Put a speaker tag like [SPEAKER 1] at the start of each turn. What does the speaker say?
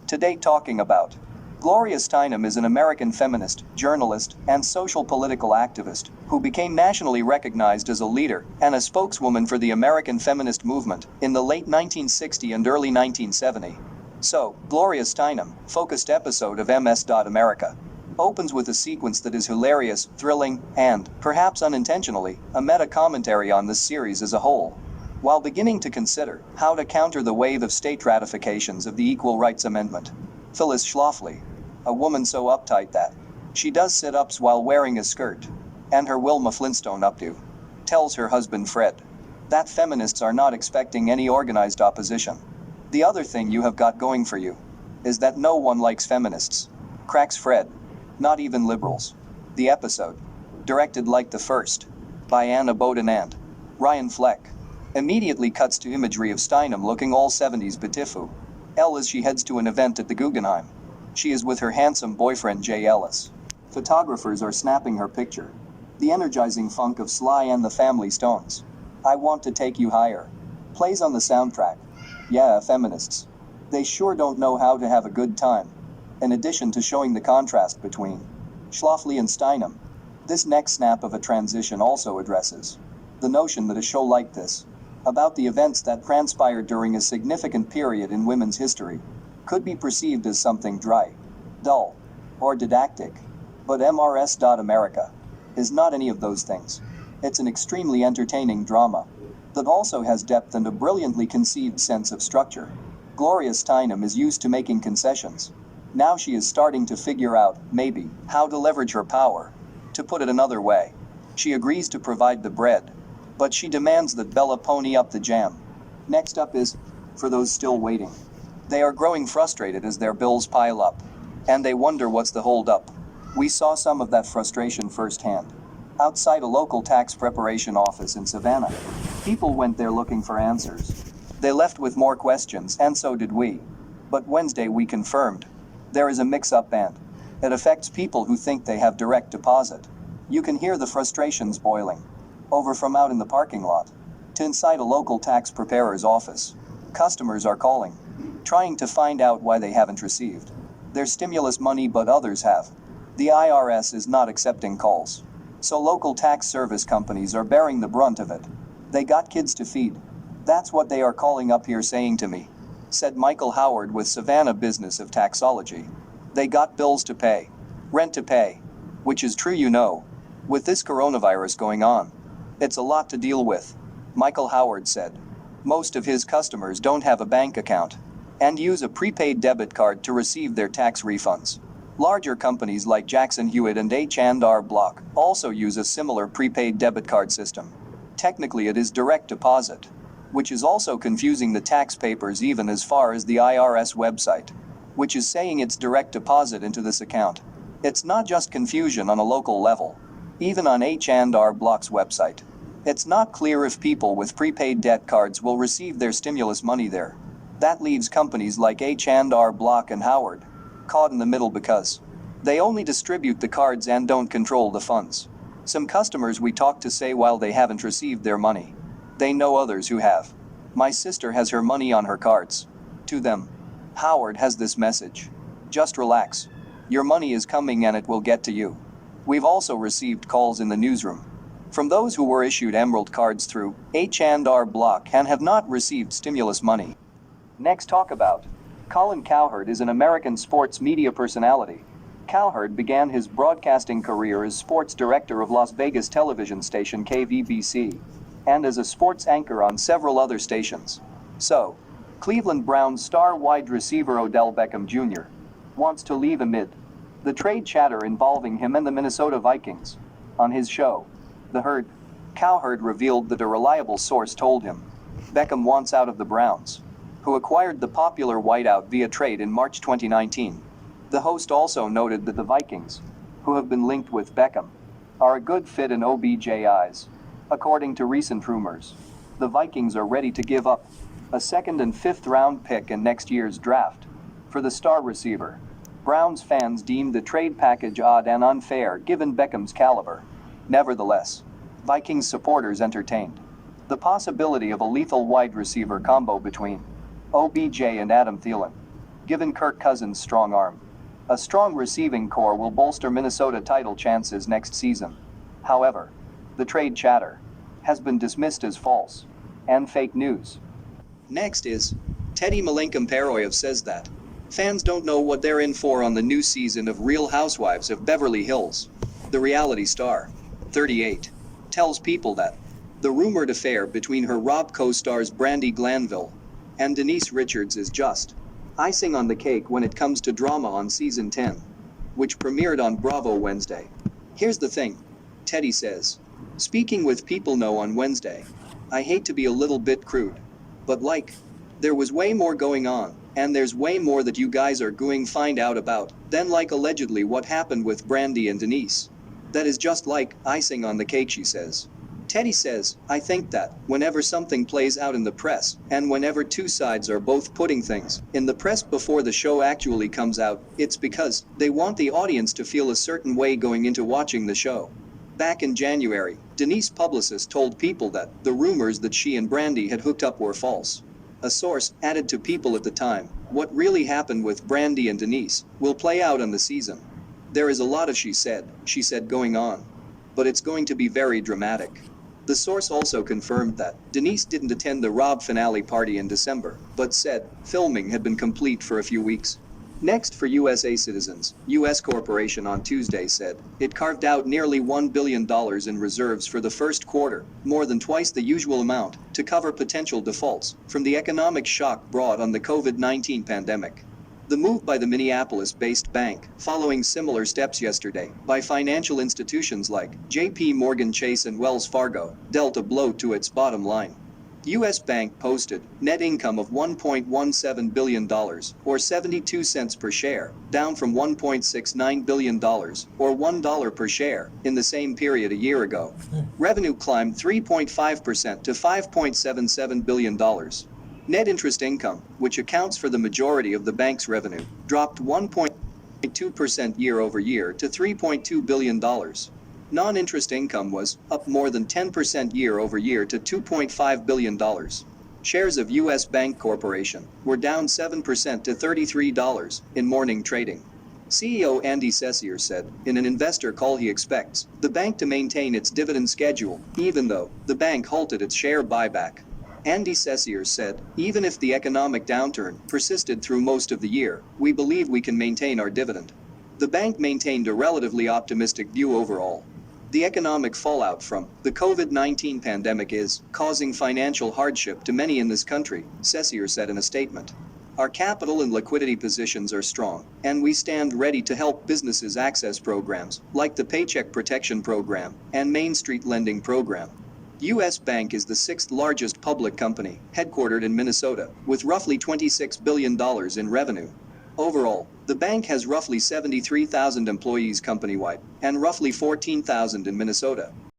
[SPEAKER 1] Today talking about Gloria Steinem is an American feminist, journalist, and social political activist who became nationally recognized as a leader and a spokeswoman for the American feminist movement in the late 1960s and early 1970s. So, Gloria Steinem, focused episode of MS.America, opens with a sequence that is hilarious, thrilling, and, perhaps unintentionally, a meta-commentary on this series as a whole. While beginning to consider how to counter the wave of state ratifications of the Equal Rights Amendment, Phyllis Schlafly, a woman so uptight that she does sit-ups while wearing a skirt, and her Wilma Flintstone updo, tells her husband Fred that feminists are not expecting any organized opposition. The other thing you have got going for you is that no one likes feminists, cracks Fred, not even liberals. The episode, directed like the first, by Anna Boden and Ryan Fleck, immediately cuts to imagery of Steinem looking all 70s beautiful as she heads to an event at the Guggenheim. She is with her handsome boyfriend Jay Ellis. Photographers are snapping her picture. The energizing funk of Sly and the Family Stones, I Want to Take You Higher, plays on the soundtrack. Yeah, feminists. They sure don't know how to have a good time. In addition to showing the contrast between Schlafly and Steinem, this next snap of a transition also addresses the notion that a show like this, about the events that transpired during a significant period in women's history, could be perceived as something dry, dull, or didactic. But MS.America is not any of those things. It's an extremely entertaining drama that also has depth and a brilliantly conceived sense of structure. Gloria Steinem is used to making concessions. Now she is starting to figure out, maybe, how to leverage her power. To put it another way, she agrees to provide the bread, but she demands that Bella pony up the jam. Next up is, for those still waiting. They are growing frustrated as their bills pile up, and they wonder what's the hold-up. We saw some of that frustration firsthand. Outside a local tax preparation office in Savannah, people went there looking for answers. They left with more questions, and so did we. But Wednesday we confirmed there is a mix-up, and it affects people who think they have direct deposit. You can hear the frustrations boiling over from out in the parking lot to inside a local tax preparer's office. Customers are calling, trying to find out why they haven't received their stimulus money, but others have. The IRS is not accepting calls, so local tax service companies are bearing the brunt of it. They got kids to feed. That's what they are calling up here saying to me, said Michael Howard with Savannah Business of Taxology. They got bills to pay, rent to pay, which is true, you know. With this coronavirus going on, it's a lot to deal with, Michael Howard said. Most of his customers don't have a bank account and use a prepaid debit card to receive their tax refunds. Larger companies like Jackson Hewitt and H&R Block also use a similar prepaid debit card system. Technically it is direct deposit, which is also confusing the tax papers even as far as the IRS website, which is saying it's direct deposit into this account. It's not just confusion on a local level. Even on H&R Block's website, it's not clear if people with prepaid debt cards will receive their stimulus money there. That leaves companies like H&R Block and Howard caught in the middle because they only distribute the cards and don't control the funds. Some customers we talked to say while they haven't received their money, they know others who have. My sister has her money on her cards. To them, Howard has this message: just relax. Your money is coming and it will get to you. We've also received calls in the newsroom from those who were issued Emerald cards through H&R Block and have not received stimulus money. Next, talk about Colin Cowherd is an American sports media personality. Cowherd began his broadcasting career as sports director of Las Vegas television station KVBC and as a sports anchor on several other stations. So, Cleveland Browns star wide receiver Odell Beckham Jr. wants to leave amid the trade chatter involving him and the Minnesota Vikings. On his show, The Herd, Cowherd revealed that a reliable source told him Beckham wants out of the Browns, who acquired the popular wideout via trade in March 2019. The host also noted that the Vikings, who have been linked with Beckham, are a good fit in OBJ's eyes. According to recent rumors, the Vikings are ready to give up a second and fifth round pick in next year's draft for the star receiver. Browns fans deemed the trade package odd and unfair given Beckham's caliber. Nevertheless, Vikings supporters entertained the possibility of a lethal wide receiver combo between OBJ and Adam Thielen. given Kirk Cousins' strong arm. A strong receiving core will bolster Minnesota title chances next season. However, the trade chatter has been dismissed as false and fake news. Next is Teddy Malenkamperoyev says that fans don't know what they're in for on the new season of Real Housewives of Beverly Hills. The reality star, 38, tells people that the rumored affair between her Rob co-stars Brandi Glanville and Denise Richards is just icing on the cake when it comes to drama on season 10, which premiered on Bravo Wednesday. Here's the thing, Teddy says. Speaking with People Know on Wednesday, I hate to be a little bit crude, but there was way more going on, and there's way more that you guys are going find out about than allegedly what happened with Brandi and Denise. That is just icing on the cake, she says. Teddy says, I think that whenever something plays out in the press, and whenever two sides are both putting things in the press before the show actually comes out, it's because they want the audience to feel a certain way going into watching the show. Back in January, Denise publicist told People that the rumors that she and Brandi had hooked up were false. A source added to People at the time, what really happened with Brandi and Denise will play out on the season. There is a lot of she said going on. But it's going to be very dramatic. The source also confirmed that Denise didn't attend the Rob finale party in December, but said filming had been complete for a few weeks. Next, for USA citizens, U.S. Corporation on Tuesday said it carved out nearly $1 billion in reserves for the first quarter, more than twice the usual amount, to cover potential defaults from the economic shock brought on the COVID-19 pandemic. The move by the Minneapolis-based bank, following similar steps yesterday by financial institutions like J.P. Morgan Chase and Wells Fargo, dealt a blow to its bottom line. US.Bank posted net income of $1.17 billion, or 72 cents per share, down from $1.69 billion, or $1 per share, in the same period a year ago. Revenue climbed 3.5% to $5.77 billion. Net interest income, which accounts for the majority of the bank's revenue, dropped 1.2% year over year to $3.2 billion. Non-interest income was up more than 10% year over year to $2.5 billion. Shares of US.Bank Corporation were down 7% to $33 in morning trading. CEO Andy Cessier said in an investor call he expects the bank to maintain its dividend schedule, even though the bank halted its share buyback. Andy Cessier said, even if the economic downturn persisted through most of the year, we believe we can maintain our dividend. The bank maintained a relatively optimistic view overall. The economic fallout from the COVID-19 pandemic is causing financial hardship to many in this country, Cessier said in a statement. Our capital and liquidity positions are strong, and we stand ready to help businesses access programs like the Paycheck Protection Program and Main Street Lending Program. US.Bank is the sixth largest public company, headquartered in Minnesota, with roughly $26 billion in revenue. Overall, the bank has roughly 73,000 employees company-wide, and roughly 14,000 in Minnesota.